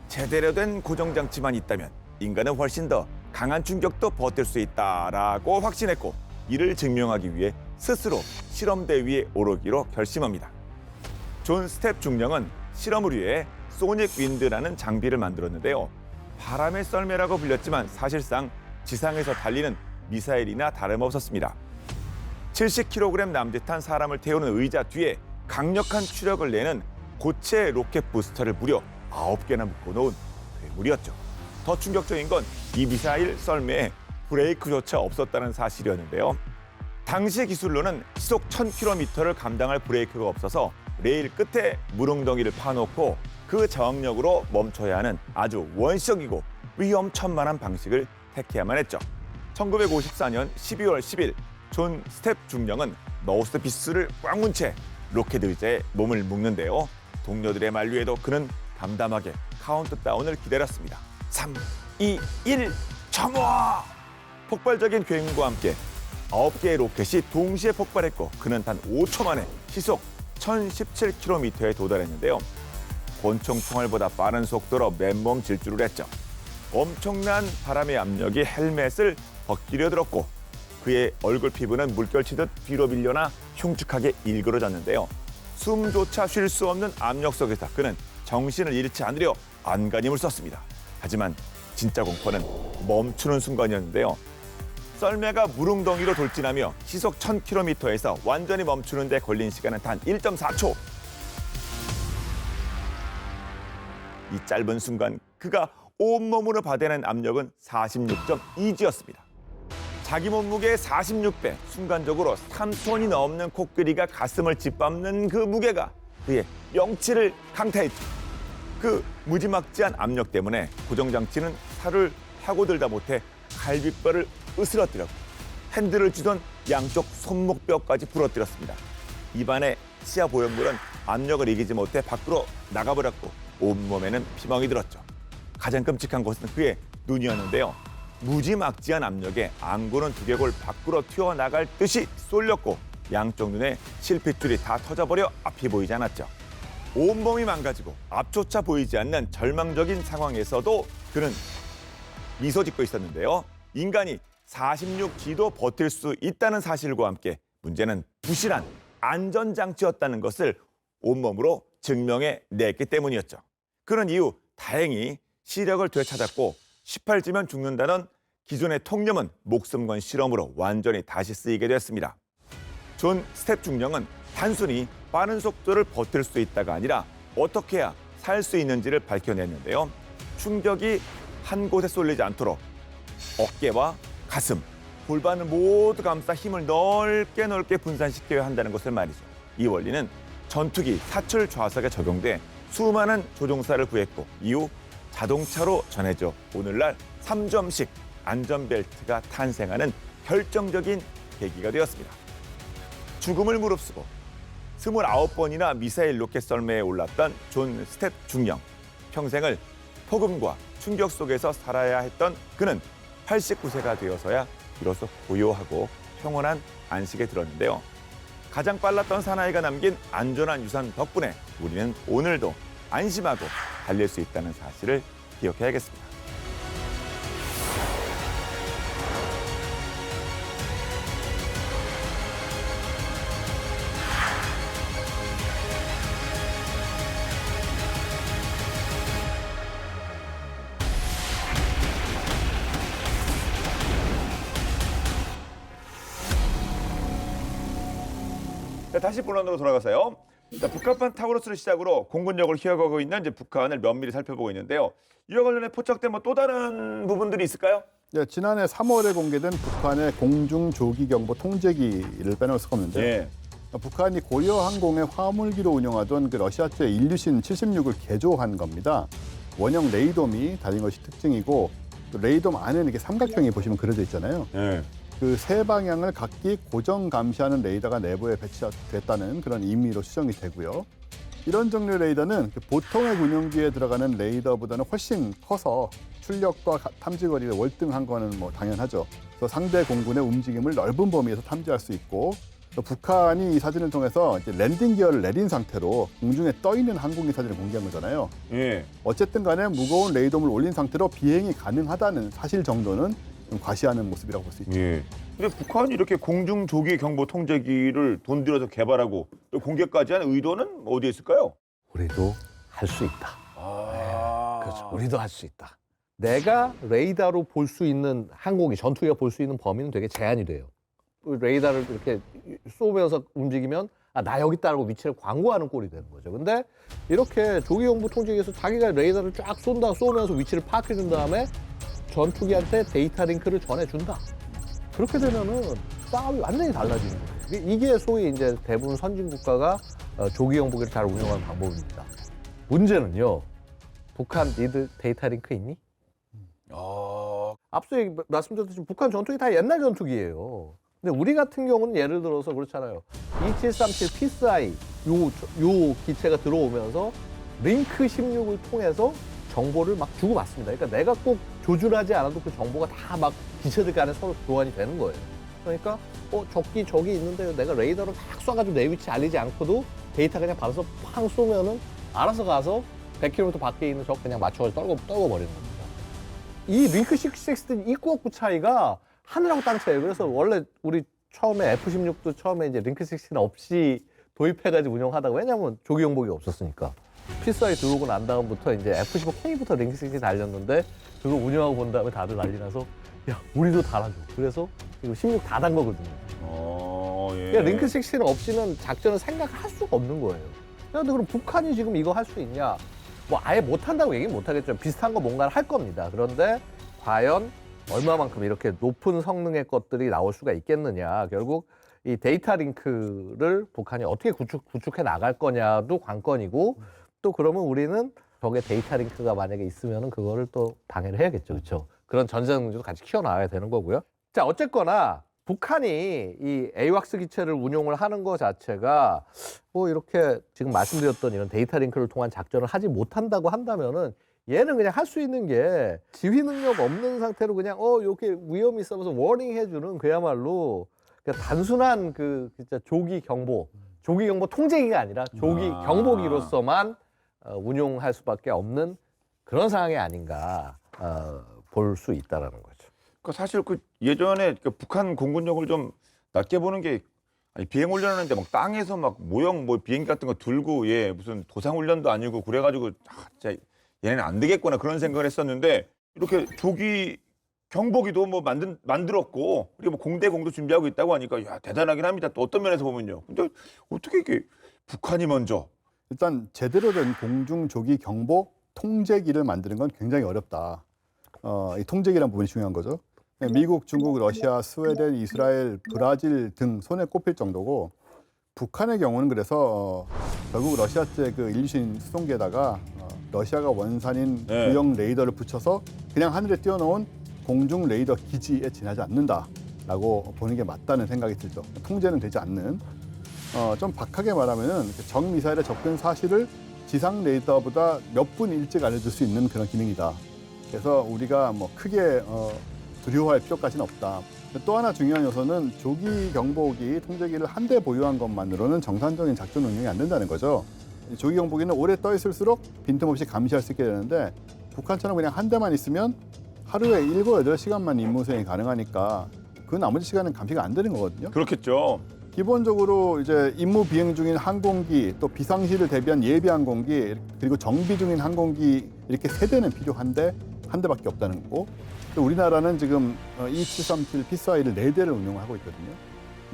제대로 된 고정장치만 있다면 인간은 훨씬 더 강한 충격도 버틸 수 있다라고 확신했고 이를 증명하기 위해 스스로 실험대 위에 오르기로 결심합니다. 존 스텝 중령은 실험을 위해 소닉 윈드라는 장비를 만들었는데요. 바람의 썰매라고 불렸지만 사실상 지상에서 달리는 미사일이나 다름없었습니다. 70kg 남짓한 사람을 태우는 의자 뒤에 강력한 추력을 내는 고체 로켓 부스터를 무려 9개나 묶어놓은 괴물이었죠. 더 충격적인 건 이 미사일 썰매에 브레이크조차 없었다는 사실이었는데요. 당시 기술로는 시속 1000km를 감당할 브레이크가 없어서 레일 끝에 물웅덩이를 파놓고 그 저항력으로 멈춰야 하는 아주 원시적이고 위험천만한 방식을 택해야만 했죠. 1954년 12월 10일 존 스텝 중령은 마우스피스를 꽉 문 채 로켓 의자에 몸을 묶는데요. 동료들의 만류에도 그는 담담하게 카운트다운을 기다렸습니다. 3, 2, 1, 점화! 폭발적인 굉음과 함께 9개의 로켓이 동시에 폭발했고 그는 단 5초 만에 시속 1017km에 도달했는데요. 권총 총알보다 빠른 속도로 맨몸 질주를 했죠. 엄청난 바람의 압력이 헬멧을 벗기려 들었고 그의 얼굴 피부는 물결치듯 뒤로 밀려나 흉측하게 일그러졌는데요. 숨조차 쉴 수 없는 압력 속에서 그는 정신을 잃지 않으려 안간힘을 썼습니다. 하지만 진짜 공포는 멈추는 순간이었는데요. 썰매가 물웅덩이로 돌진하며 시속 1000km에서 완전히 멈추는 데 걸린 시간은 단 1.4초. 이 짧은 순간 그가 온몸으로 받아낸 압력은 46.2G였습니다. 자기 몸무게의 46배, 순간적으로 3톤이 넘는 코끼리가 가슴을 짓밟는 그 무게가 그의 명치를 강타했죠. 그 무지막지한 압력 때문에 고정장치는 살을 파고들다 못해 갈비뼈를 으스러뜨렸고 핸들을 쥐던 양쪽 손목뼈까지 부러뜨렸습니다. 입안의 치아 보형물은 압력을 이기지 못해 밖으로 나가버렸고 온몸에는 피멍이 들었죠. 가장 끔찍한 것은 그의 눈이었는데요. 무지막지한 압력에 안구는 두개골 밖으로 튀어나갈 듯이 쏠렸고 양쪽 눈에 실핏줄이 다 터져버려 앞이 보이지 않았죠. 온몸이 망가지고 앞조차 보이지 않는 절망적인 상황에서도 그는 미소 짓고 있었는데요. 인간이 46G도 버틸 수 있다는 사실과 함께 문제는 부실한 안전장치였다는 것을 온몸으로 증명해냈기 때문이었죠. 그런 이후 다행히 시력을 되찾았고 18지면 죽는다는 기존의 통념은 목숨 건 실험으로 완전히 다시 쓰이게 됐습니다. 존 스텝 중령은 단순히 빠른 속도를 버틸 수 있다가 아니라 어떻게 해야 살 수 있는지를 밝혀냈는데요. 충격이 한 곳에 쏠리지 않도록 어깨와 가슴, 골반을 모두 감싸 힘을 넓게 분산시켜야 한다는 것을 말이죠. 이 원리는 전투기 사출 좌석에 적용돼 수많은 조종사를 구했고 이후 자동차로 전해져 오늘날 3점식 안전벨트가 탄생하는 결정적인 계기가 되었습니다. 죽음을 무릅쓰고 29번이나 미사일 로켓 썰매에 올랐던 존 스텝 중령. 평생을 폭음과 충격 속에서 살아야 했던 그는 89세가 되어서야 비로소 고요하고 평온한 안식에 들었는데요. 가장 빨랐던 사나이가 남긴 안전한 유산 덕분에 우리는 오늘도 안심하고 달릴 수 있다는 사실을 기억해야겠습니다. 자, 다시 본론으로 돌아가서요. 자, 북한판 타우러스를 시작으로 공군력을 키워가고 있는 이제 북한을 면밀히 살펴보고 있는데요. 이와 관련해 포착된 또 다른 부분들이 있을까요? 네, 지난해 3월에 공개된 북한의 공중 조기 경보 통제기를 빼놓을 수가 없는데 예. 북한이 고려 항공의 화물기로 운영하던 그 러시아제 일류신 76을 개조한 겁니다. 원형 레이돔이 달린 것이 특징이고 또 레이돔 안에는 이렇게 삼각형이 보시면 그려져 있잖아요. 예. 그 세 방향을 각기 고정 감시하는 레이더가 내부에 배치됐다는 그런 의미로 추정이 되고요. 이런 종류의 레이더는 보통의 군용기에 들어가는 레이더보다는 훨씬 커서 출력과 탐지거리를 월등한 거는 뭐 당연하죠. 그래서 상대 공군의 움직임을 넓은 범위에서 탐지할 수 있고 또 북한이 이 사진을 통해서 이제 랜딩 기어를 내린 상태로 공중에 떠 있는 항공기 사진을 공개한 거잖아요. 예. 어쨌든 간에 무거운 레이돔을 올린 상태로 비행이 가능하다는 사실 정도는 좀 과시하는 모습이라고 볼 수 있죠. 예. 근데 북한이 이렇게 공중 조기 경보 통제기를 돈 들여서 개발하고 또 공개까지 한 의도는 어디에 있을까요? 우리도 할 수 있다. 아. 그렇죠. 우리도 할 수 있다. 내가 레이더로 볼 수 있는 항공기, 전투기가 볼 수 있는 범위는 되게 제한이 돼요. 레이더를 이렇게 쏘면서 움직이면 아, 나 여기 있다라고 위치를 광고하는 꼴이 되는 거죠. 근데 이렇게 조기 경보 통제기에서 자기가 레이더를 쫙 쏘면서 위치를 파악해 준 다음에 전투기한테 데이터 링크를 전해준다. 그렇게 되면은 싸움이 완전히 달라지는 거예요. 이게 소위 이제 대부분 선진 국가가 조기 경보기를 잘 운영하는 방법입니다. 문제는요, 북한 니들 데이터 링크 있니? 앞서 말씀드렸듯이 북한 전투기 다 옛날 전투기예요. 근데 우리 같은 경우는 예를 들어서 그렇잖아요. 2737 피스아이 요 기체가 들어오면서 링크 16을 통해서 정보를 막 주고받습니다. 그러니까 내가 꼭 조준하지 않아도 그 정보가 다 막 기체들 간에 서로 교환이 되는 거예요. 그러니까 적기 저기 있는데 내가 레이더로 막 쏴가지고 내 위치 알리지 않고도 데이터 그냥 받아서 팡 쏘면은 알아서 가서 100km 밖에 있는 적 그냥 맞춰가지고 떨궈버리는 겁니다. 이 링크 66는 이 꾸역꾸 차이가 하늘하고 땅 차이예요. 그래서 원래 우리 처음에 F-16도 처음에 이제 링크 66 없이 도입해가지고 운영하다가 왜냐면 조기 경보기가 없었으니까. 피스아이 들어오고 난 다음부터 이제 F-15K부터 링크 66 달렸는데 그거 운영하고 본 다음에 다들 난리 나서 야 우리도 달아줘. 그래서 이거 16 다 단 거거든요. 예. 그러니까 링크 66 없이는 작전을 생각할 수가 없는 거예요. 그런데 그럼 북한이 지금 이거 할 수 있냐? 뭐 아예 못한다고 얘기는 못하겠죠. 비슷한 거 뭔가를 할 겁니다. 그런데 과연 얼마만큼 이렇게 높은 성능의 것들이 나올 수가 있겠느냐. 결국 이 데이터 링크를 북한이 어떻게 구축해 나갈 거냐도 관건이고 또 그러면 우리는 저게 데이터 링크가 만약에 있으면은 그거를 또 방해를 해야겠죠. 그렇죠? 그런 전쟁 능력도 같이 키워나가야 되는 거고요. 자, 어쨌거나 북한이 이 에이왁스 기체를 운용을 하는 것 자체가 뭐 이렇게 지금 말씀드렸던 이런 데이터 링크를 통한 작전을 하지 못한다고 한다면은 얘는 그냥 할 수 있는 게 지휘 능력 없는 상태로 그냥 이렇게 위험이 있어서 워닝 해주는 그야말로 그러니까 단순한 그 진짜 조기 경보 통제기가 아니라 조기 경보기로서만 운용할 수밖에 없는 그런 상황이 아닌가 볼 수 있다라는 거죠. 그 사실 그 예전에 그 북한 공군력을 좀 낮게 보는 게 아니, 비행 훈련하는데 막 땅에서 막 모형 뭐 비행기 같은 거 들고 무슨 도상 훈련도 아니고 그래가지고 진짜 얘네는 안 되겠구나 그런 생각을 했었는데 이렇게 조기 경보기도 뭐 만들었고 그리고 뭐 공대공도 준비하고 있다고 하니까 야 대단하긴 합니다. 또 어떤 면에서 보면요. 근데 어떻게 이게 북한이 먼저 일단 제대로 된 공중 조기 경보 통제기를 만드는 건 굉장히 어렵다. 이 통제기란 부분이 중요한 거죠. 미국, 중국, 러시아, 스웨덴, 이스라엘, 브라질 등 손에 꼽힐 정도고 북한의 경우는 그래서 결국 러시아제 그 일류신 수송기에다가 러시아가 원산인 구형 레이더를 붙여서 그냥 하늘에 띄워놓은 공중 레이더 기지에 지나지 않는다라고 보는 게 맞다는 생각이 들죠. 통제는 되지 않는. 좀 박하게 말하면은 적 미사일의 접근 사실을 지상 레이더보다 몇 분 일찍 알려줄 수 있는 그런 기능이다. 그래서 우리가 뭐 크게 두려워할 필요까지는 없다. 또 하나 중요한 요소는 조기 경보기 통제기를 한 대 보유한 것만으로는 정상적인 작전 운영이 안 된다는 거죠. 조기 경보기는 오래 떠 있을수록 빈틈없이 감시할 수 있게 되는데 북한처럼 그냥 한 대만 있으면 하루에 7, 8시간만 임무 수행이 가능하니까 그 나머지 시간은 감시가 안 되는 거거든요. 그렇겠죠. 기본적으로 이제 임무 비행 중인 항공기, 또 비상시를 대비한 예비 항공기, 그리고 정비 중인 항공기 이렇게 세 대는 필요한데 한 대밖에 없다는 거고, 또 우리나라는 지금 E737 피스아이를 4대를 운용하고 있거든요.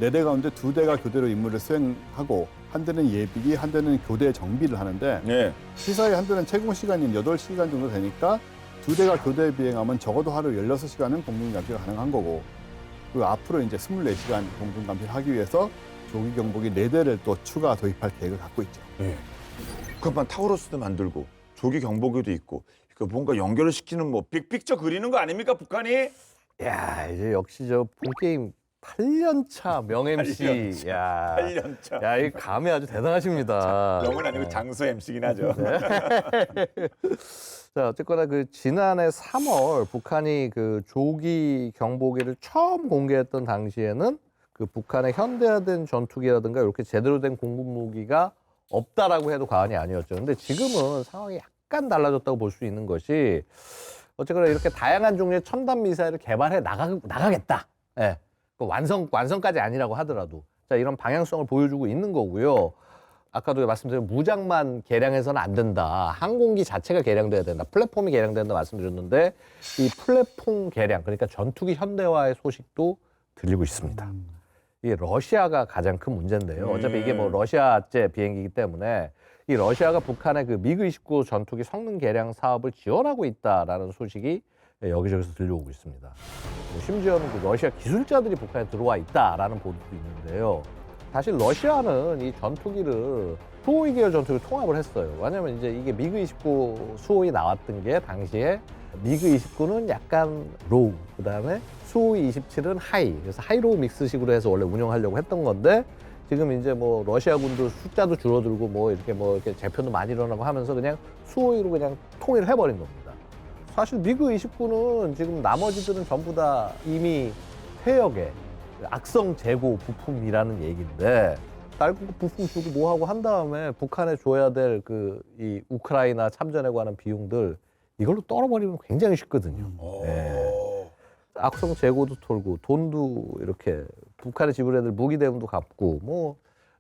4대 가운데 2대가 교대로 임무를 수행하고 한 대는 예비기, 한 대는 교대 정비를 하는데 네. 피스아이 한 대는 채공 시간이 8시간 정도 되니까 2대가 교대 비행하면 적어도 하루 16시간은 공중 감시가 가능한 거고, 그리고 앞으로 이제 24시간 공중 감시를 하기 위해서 조기 경보기 4대를 또 추가 도입할 계획을 갖고 있죠. 네. 그만 타우러스도 만들고 조기 경보기도 있고 그 뭔가 연결을 시키는 뭐 빅픽처 그리는 거 아닙니까 북한이? 야, 이제 역시 저 폰게임 8년 차 명 MC. 8년 차. 야, 8년 차. 야, 이 감이 아주 대단하십니다. 명은 아니고 장수 MC긴 하죠. 자, 어쨌거나 그 지난해 3월 북한이 그 조기 경보기를 처음 공개했던 당시에는 그 북한의 현대화된 전투기라든가 이렇게 제대로 된 공군 무기가 없다라고 해도 과언이 아니었죠. 근데 지금은 상황이 약간 달라졌다고 볼 수 있는 것이 어쨌거나 이렇게 다양한 종류의 첨단 미사일을 개발해 나가겠다. 예. 그 완성까지 아니라고 하더라도 자, 이런 방향성을 보여주고 있는 거고요. 아까도 말씀드린 무장만 개량해서는 안 된다. 항공기 자체가 개량돼야 된다. 플랫폼이 개량돼야 된다 말씀드렸는데 이 플랫폼 개량, 그러니까 전투기 현대화의 소식도 들리고 있습니다. 이게 러시아가 가장 큰 문제인데요. 어차피 이게 뭐 러시아제 비행기이기 때문에 이 러시아가 북한의 그 미그-29 전투기 성능 개량 사업을 지원하고 있다라는 소식이 여기저기서 들려오고 있습니다. 심지어는 그 러시아 기술자들이 북한에 들어와 있다라는 보도도 있는데요. 사실 러시아는 이 전투기를 수호이 계열 전투기를 통합을 했어요. 왜냐하면 이제 이게 미그-29 수호이 나왔던 게 당시에 미그-29는 약간 로우, 그다음에 수호이 27은 하이. 그래서 하이로우 믹스식으로 해서 원래 운영하려고 했던 건데 지금 이제 뭐 러시아군도 숫자도 줄어들고 뭐 이렇게 재편도 많이 일어나고 하면서 그냥 수호이로 그냥 통일을 해버린 겁니다. 사실 미그-29는 지금 나머지들은 전부 다 이미 퇴역에 악성 재고 부품이라는 얘기인데 딸꾹 부품 주고 뭐 하고 한 다음에 북한에 줘야 될 그 이 우크라이나 참전에 관한 비용들 이걸로 떨어버리면 굉장히 쉽거든요. 예. 악성 재고도 털고 돈도 이렇게 북한에 지불해야 될 무기 대금도 갚고 뭐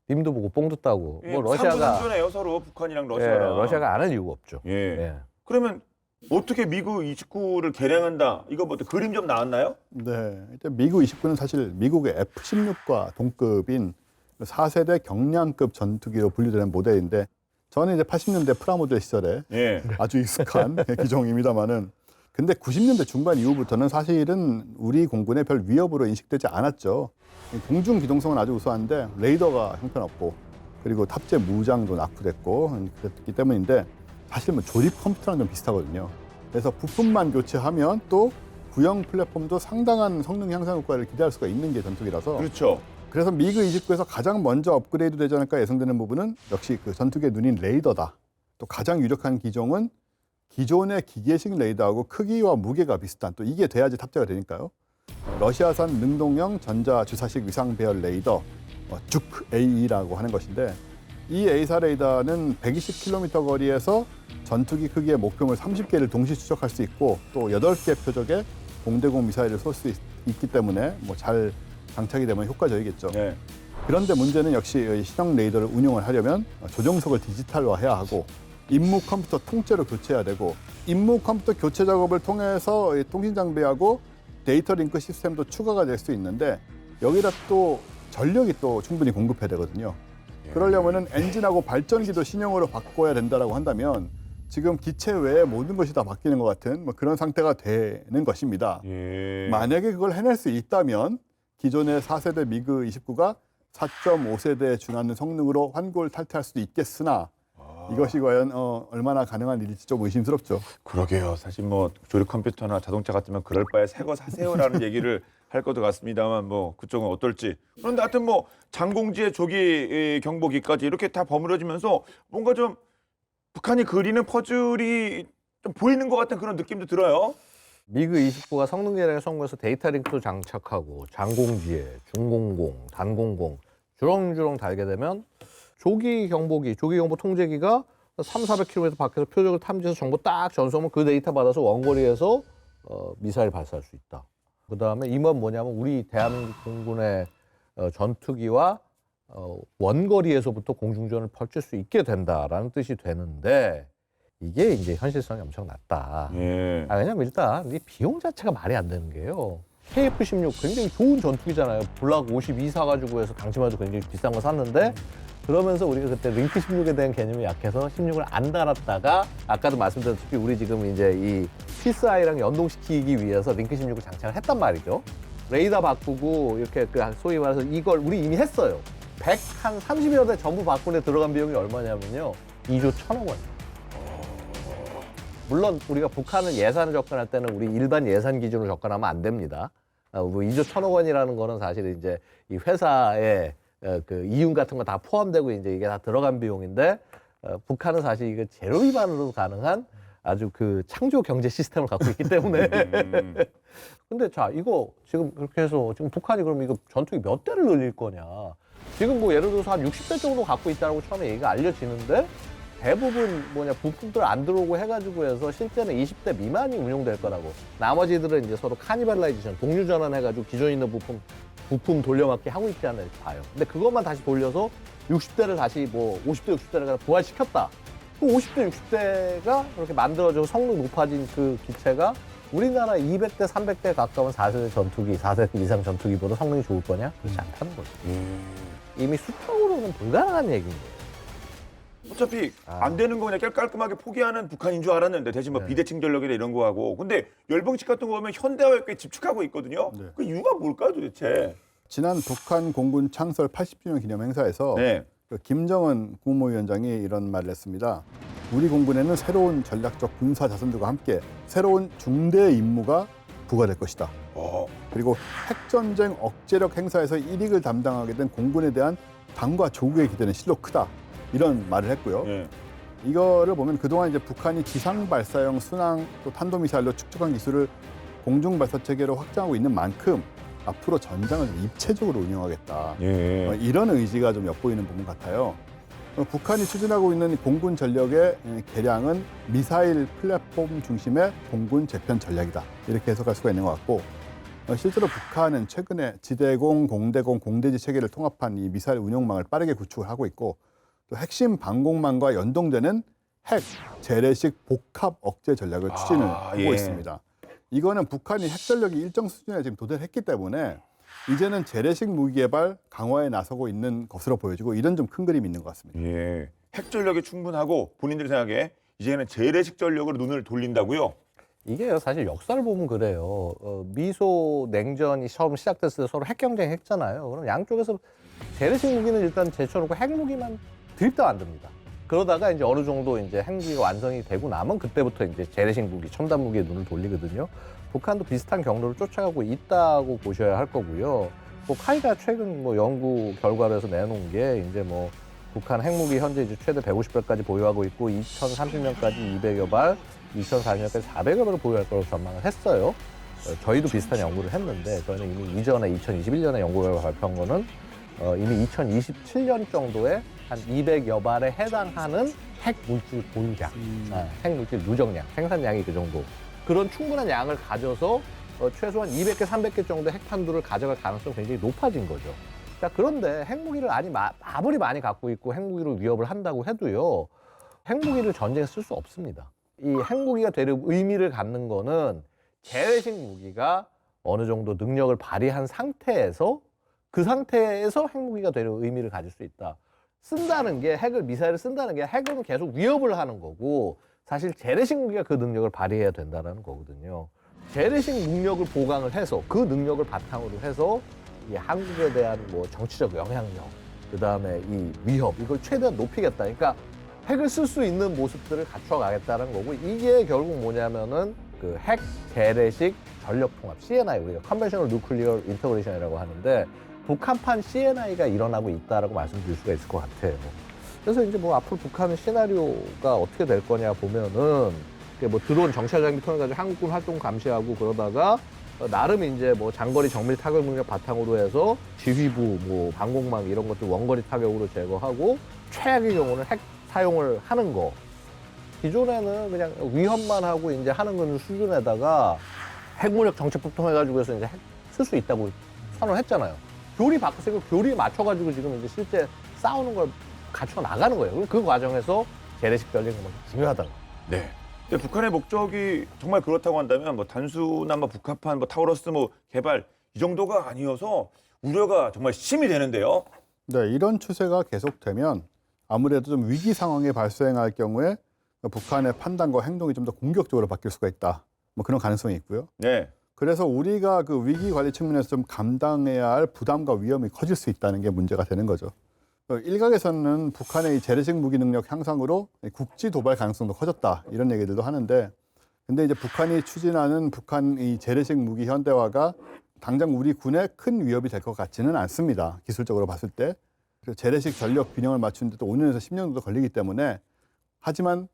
님도 보고 뽕도 따고 뭐 러시아가 상전해요 서로 북한이랑 예, 러시아랑. 러시아가 안 할 이유가 없죠. 예. 예. 그러면 어떻게 미그-29를 개량한다? 이거 뭐 그림 좀 나왔나요? 네, 이제 미그-29는 사실 미국의 F-16과 동급인 4세대 경량급 전투기로 분류되는 모델인데 저는 이제 80년대 프라모델 시절에 예. 아주 익숙한 기종입니다만은 근데 90년대 중반 이후부터는 사실은 우리 공군에 별 위협으로 인식되지 않았죠. 공중 기동성은 아주 우수한데 레이더가 형편없고 그리고 탑재 무장도 낙후됐고 그랬기 때문인데 사실 뭐 조립 컴퓨터랑 좀 비슷하거든요. 그래서 부품만 교체하면 또 구형 플랫폼도 상당한 성능 향상 효과를 기대할 수가 있는 게 전투기라서 그렇죠. 그래서 미그 29에서 가장 먼저 업그레이드 되지 않을까 예상되는 부분은 역시 그 전투기의 눈인 레이더다. 또 가장 유력한 기종은 기존의 기계식 레이더하고 크기와 무게가 비슷한 또 이게 돼야지 탑재가 되니까요. 러시아산 능동형 전자주사식 위상 배열 레이더 juk AE라고 하는 것인데 이 A사 레이더는 120km 거리에서 전투기 크기의 목표물 30개를 동시 추적할 수 있고 또 8개 표적의 공대공 미사일을 쏠 수 있기 때문에 뭐 잘 장착이 되면 효과적이겠죠. 네. 그런데 문제는 역시 신형 레이더를 운용을 하려면 조종석을 디지털화해야 하고 임무 컴퓨터 통째로 교체해야 되고 임무 컴퓨터 교체 작업을 통해서 통신 장비하고 데이터 링크 시스템도 추가가 될 수 있는데 여기다 또 전력이 또 충분히 공급해야 되거든요. 그러려면은 엔진하고 발전기도 신형으로 바꿔야 된다라고 한다면 지금 기체 외에 모든 것이 다 바뀌는 것 같은 뭐 그런 상태가 되는 것입니다. 예. 만약에 그걸 해낼 수 있다면 기존의 4세대 미그 29가 4.5세대에 준하는 성능으로 환골 탈퇴할 수도 있겠으나 이것이 과연 얼마나 가능한 일일지 좀 의심스럽죠. 그러게요. 사실 뭐 조립 컴퓨터나 자동차 같으면 그럴 바에 새 거 사세요라는 얘기를 할 것도 같습니다만 뭐 그쪽은 어떨지. 그런데 하여튼 뭐 장공지의 조기 경보기까지 이렇게 다 버무려지면서 뭔가 좀 북한이 그리는 퍼즐이 좀 보이는 것 같은 그런 느낌도 들어요. 미그 29가 성능 개량에 성공해서 데이터 링크도 장착하고 장공지에 중공공, 단공공 주렁주렁 달게 되면 조기 경보 통제기가 300-400km 밖에서 표적을 탐지해서 정보 딱 전송하면 그 데이터 받아서 원거리에서 미사일 발사할 수 있다. 그다음에 이 말 뭐냐면 우리 대한민국 공군의 전투기와 원거리에서부터 공중전을 펼칠 수 있게 된다라는 뜻이 되는데 이게 이제 현실성이 엄청 낮다. 예. 왜냐면 일단 이 비용 자체가 말이 안 되는 게요. KF-16 굉장히 좋은 전투기잖아요. 블락 52 사가지고 해서 당시만 해도 굉장히 비싼 거 샀는데 그러면서 우리가 그때 링크 16에 대한 개념이 약해서 16을 안 달았다가 아까도 말씀드렸다시피 우리 지금 이제 이 피스아이랑 연동시키기 위해서 링크 16을 장착을 했단 말이죠. 레이더 바꾸고 이렇게 그 소위 말해서 이걸 우리 이미 했어요. 130여 대 전부 바꾸는데 들어간 비용이 얼마냐면요. 2조 1천억 원. 물론 우리가 북한은 예산을 접근할 때는 우리 일반 예산 기준으로 접근하면 안 됩니다. 뭐 2조 1천억 원이라는 거는 사실 이제 이 회사의 그 이윤 같은 거 다 포함되고 이제 이게 다 들어간 비용인데 북한은 사실 이거 제로 위반으로 가능한 아주 그 창조 경제 시스템을 갖고 있기 때문에 근데 자 이거 지금 그렇게 해서 지금 북한이 그럼 이거 전투기 몇 대를 늘릴 거냐 지금 뭐 예를 들어서 한 60대 정도 갖고 있다고 처음에 얘기가 알려지는데 대부분 부품들 안 들어오고 해가지고 해서 실제는 20대 미만이 운용될 거라고 나머지들은 이제 서로 카니발라이제이션 동류전환 해가지고 기존에 있는 부품 돌려막기 하고 있지 않나 이렇게 봐요. 근데 그것만 다시 돌려서 60대를 다시 뭐 50대 60대를 부활시켰다. 그 50대 60대가 그렇게 만들어져서 성능 높아진 그 기체가 우리나라 200대 300대 가까운 4세대 전투기 4세대 이상 전투기보다 성능이 좋을 거냐? 그렇지 않다는 거죠. 이미 수평으로는 불가능한 얘기인 거예요. 어차피 안 되는 거 그냥 깔끔하게 포기하는 북한인 줄 알았는데 대신 뭐 네. 비대칭 전력이나 이런 거 하고 근데 열병식 같은 거 보면 현대화에 꽤 집중하고 있거든요. 네. 그 이유가 뭘까요 도대체? 지난 북한 공군 창설 80주년 기념 행사에서 네. 그 김정은 국무위원장이 이런 말을 했습니다. 우리 공군에는 새로운 전략적 군사 자산들과 함께 새로운 중대 임무가 부과될 것이다. 그리고 핵전쟁 억제력 행사에서 1위를 담당하게 된 공군에 대한 당과 조국의 기대는 실로 크다. 이런 말을 했고요. 네. 이거를 보면 그동안 이제 북한이 지상 발사형 순항 또 탄도미사일로 축적한 기술을 공중 발사 체계로 확장하고 있는 만큼 앞으로 전장을 입체적으로 운영하겠다. 예. 이런 의지가 좀 엿보이는 부분 같아요. 북한이 추진하고 있는 공군 전력의 개량은 미사일 플랫폼 중심의 공군 재편 전략이다. 이렇게 해석할 수가 있는 것 같고 실제로 북한은 최근에 지대공, 공대공, 공대지 체계를 통합한 이 미사일 운용망을 빠르게 구축을 하고 있고 또 핵심 방공망과 연동되는 핵 재래식 복합 억제 전략을 추진을 하고 예. 있습니다. 이거는 북한이 핵 전력이 일정 수준에 지금 도달했기 때문에 이제는 재래식 무기 개발 강화에 나서고 있는 것으로 보여지고 이런 좀 큰 그림이 있는 것 같습니다. 예. 핵 전력이 충분하고 본인들 생각에 이제는 재래식 전력으로 눈을 돌린다고요? 이게 사실 역사를 보면 그래요. 미소 냉전이 처음 시작됐을 때 서로 핵 경쟁 했잖아요. 그럼 양쪽에서 재래식 무기는 일단 제쳐놓고 핵무기만 드립도 안 듭니다. 그러다가 이제 어느 정도 이제 핵무기가 완성이 되고 나면 그때부터 이제 재래식 무기, 첨단 무기에 눈을 돌리거든요. 북한도 비슷한 경로를 쫓아가고 있다고 보셔야 할 거고요. 뭐 카이가 최근 뭐 연구 결과로 해서 내놓은 게 이제 뭐 북한 핵무기 현재 이제 최대 150발까지 보유하고 있고 2030년까지 200여 발, 2040년까지 400여 발을 보유할 거라고 전망을 했어요. 저희도 비슷한 연구를 했는데 저희는 이미 이전에 2021년에 연구 결과 발표한 거는 이미 2027년 정도에 한 200여 발에 해당하는 핵 물질 보유량, 핵 물질 누적량, 생산량이 그 정도. 그런 충분한 양을 가져서 최소한 200개, 300개 정도 핵탄두를 가져갈 가능성이 굉장히 높아진 거죠. 자, 그런데 핵무기를 아무리 많이 갖고 있고 핵무기로 위협을 한다고 해도요, 핵무기를 전쟁에 쓸 수 없습니다. 이 핵무기가 되려 의미를 갖는 거는 재래식 무기가 어느 정도 능력을 발휘한 상태에서 그 상태에서 핵무기가 되려 의미를 가질 수 있다. 쓴다는 게 미사일을 쓴다는 게 핵은 계속 위협을 하는 거고 사실 재래식 무기가 그 능력을 발휘해야 된다는 거거든요. 재래식 능력을 보강을 해서 그 능력을 바탕으로 해서 이 한국에 대한 뭐 정치적 영향력, 그 다음에 이 위협 이걸 최대한 높이겠다. 그러니까 핵을 쓸 수 있는 모습들을 갖춰가겠다는 거고 이게 결국 뭐냐면은 그 핵 재래식 전력 통합 CNI 우리가 컨벤셔널 뉴클리어 인터그레이션이라고 하는데 북한판 CNI가 일어나고 있다라고 말씀드릴 수가 있을 것 같아요. 그래서 이제 뭐 앞으로 북한의 시나리오가 어떻게 될 거냐 보면은 뭐 드론 정찰 장비 통해 가지고 한국군 활동 감시하고 그러다가 나름 이제 뭐 장거리 정밀 타격 능력 바탕으로 해서 지휘부, 뭐 방공망 이런 것들 원거리 타격으로 제거하고 최악의 경우는 핵 사용을 하는 거. 기존에는 그냥 위협만 하고 이제 하는 건 수준에다가 핵무력 정책법 통해 가지고 해서 이제 핵 쓸 수 있다고 선언했잖아요. 교리 바꾸고 교리 맞춰가지고 지금 이제 실제 싸우는 걸 갖춰 나가는 거예요. 그 과정에서 재래식 전쟁이 중요하다고. 네. 근데 북한의 목적이 정말 그렇다고 한다면 뭐 단순한 뭐 북한판 뭐 타우러스 뭐 개발 이 정도가 아니어서 우려가 정말 심이 되는데요. 네, 이런 추세가 계속되면 아무래도 좀 위기 상황이 발생할 경우에 북한의 판단과 행동이 좀 더 공격적으로 바뀔 수가 있다. 뭐 그런 가능성이 있고요. 네. 그래서 우리가 그 위기 관리 측면에서 좀 감당해야 할 부담과 위험이 커질 수 있다는 게 문제가 되는 거죠. 일각에서는 북한의 이 재래식 무기 능력 향상으로 국지 도발 가능성도 커졌다 이런 얘기들도 하는데, 근데 이제 북한이 추진하는 북한 이 재래식 무기 현대화가 당장 우리 군에 큰 위협이 될 것 같지는 않습니다. 기술적으로 봤을 때. 그래서 재래식 전력 균형을 맞추는데 또 5년에서 10년 정도 걸리기 때문에 하지만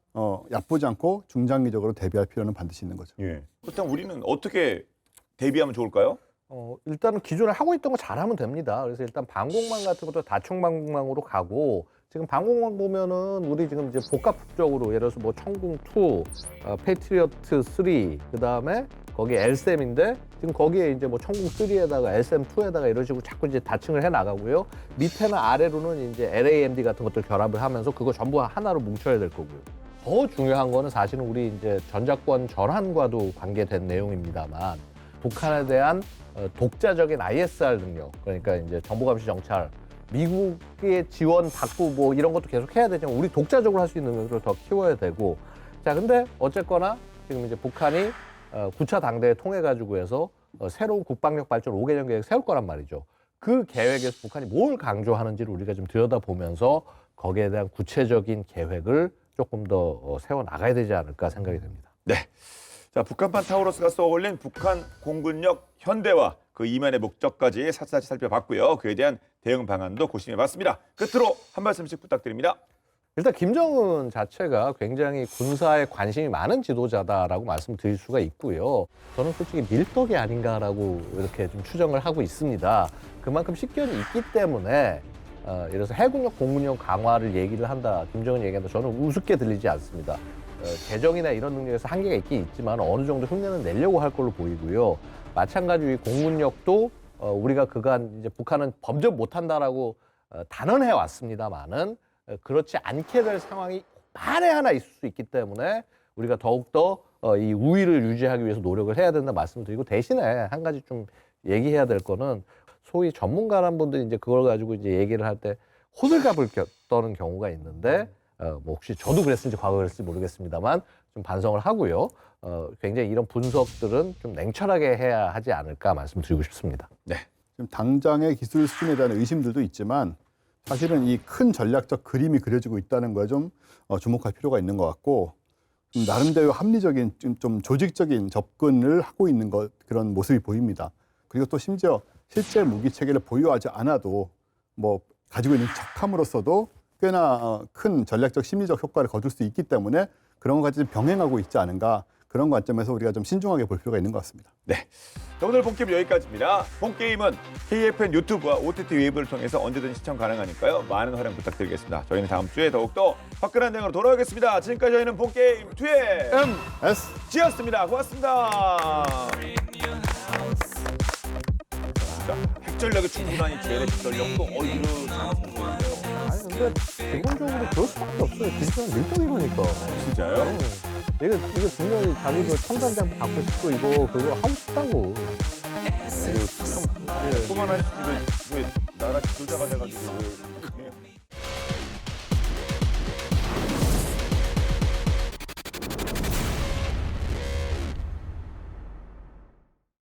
얕보지 않고 중장기적으로 대비할 필요는 반드시 있는 거죠. 예. 그렇다면 우리는 어떻게 대비하면 좋을까요? 일단은 기존에 하고 있던 거 잘하면 됩니다. 그래서 일단 방공망 같은 것도 다총 방공망으로 가고 지금 방공망 보면은 우리 지금 이제 복합적으로 예를 들어서 뭐 청궁2, 패트리어트3, 그 다음에 거기 LSM인데 지금 거기에 이제 뭐 청궁3에다가 LSM2에다가 이런 식으로 자꾸 이제 다층을 해 나가고요. 밑에나 아래로는 이제 LAMD 같은 것들 결합을 하면서 그거 전부 하나로 뭉쳐야 될 거고요. 더 중요한 거는 사실은 우리 이제 전작권 전환과도 관계된 내용입니다만 북한에 대한 독자적인 ISR 능력, 그러니까 이제 정보감시 정찰, 미국의 지원 받고 뭐 이런 것도 계속 해야 되지만 우리 독자적으로 할 수 있는 능력을 더 키워야 되고, 자 근데 어쨌거나 지금 이제 북한이 9차 당대회 통해 가지고 해서 새로운 국방력 발전 5개년 계획 세울 거란 말이죠. 그 계획에서 북한이 뭘 강조하는지를 우리가 좀 들여다보면서 거기에 대한 구체적인 계획을 조금 더 세워 나가야 되지 않을까 생각이 됩니다. 네. 자, 북한판 타우러스가 쏘아올린 북한 공군력 현대화 그 이면의 목적까지 샅샅이 살펴봤고요. 그에 대한 대응 방안도 고심해봤습니다. 끝으로 한 말씀씩 부탁드립니다. 일단 김정은 자체가 굉장히 군사에 관심이 많은 지도자다라고 말씀드릴 수가 있고요. 저는 솔직히 밀떡이 아닌가라고 이렇게 좀 추정을 하고 있습니다. 그만큼 식견이 있기 때문에 예를 들어서 해군력, 공군력 강화를 얘기를 한다, 김정은 얘기한다, 저는 우습게 들리지 않습니다. 재정이나 이런 능력에서 한계가 있긴 있지만 어느 정도 흉내는 내려고 할 걸로 보이고요. 마찬가지로 이 공군력도 우리가 그간 이제 북한은 범접 못한다라고 단언해 왔습니다만은 그렇지 않게 될 상황이 만에 하나 있을 수 있기 때문에 우리가 더욱더 이 우위를 유지하기 위해서 노력을 해야 된다 말씀드리고, 대신에 한 가지 좀 얘기해야 될 거는 소위 전문가란 분들이 이제 그걸 가지고 이제 얘기를 할 때 호들갑을 떠는 경우가 있는데 뭐 혹시 저도 그랬을지 과거 그랬을지 모르겠습니다만 좀 반성을 하고요. 굉장히 이런 분석들은 좀 냉철하게 해야 하지 않을까 말씀드리고 싶습니다. 네. 지금 당장의 기술 수준에 대한 의심들도 있지만 사실은 이 큰 전략적 그림이 그려지고 있다는 거에 좀 주목할 필요가 있는 것 같고 나름대로 합리적인 좀 조직적인 접근을 하고 있는 그런 모습이 보입니다. 그리고 또 심지어 실제 무기 체계를 보유하지 않아도 뭐 가지고 있는 척함으로써도 꽤나 큰 전략적 심리적 효과를 거둘 수 있기 때문에 그런 것까지 병행하고 있지 않은가 그런 관점에서 우리가 좀 신중하게 볼 필요가 있는 것 같습니다. 네. 자, 오늘 본게임 여기까지입니다. 본게임은 KFN 유튜브와 OTT 웨이브를 통해서 언제든 시청 가능하니까요. 많은 활용 부탁드리겠습니다. 저희는 다음 주에 더욱더 화끈한 대응으로 돌아오겠습니다. 지금까지 저희는 본게임 2의 MSG였습니다. 고맙습니다. 자, 핵전력이 충분한 이 제일의 핵전력도 어디로 잘못되는데요. 아니 근데 기본적으로 그럴 수밖에 없어요. 디지털은 밀떡이니까. 진짜요? 이거 분명히 자기도 첨단장 갖고 싶고 그거 하고 싶다고. 또 하나 왜 나라 지도자가 돼가지고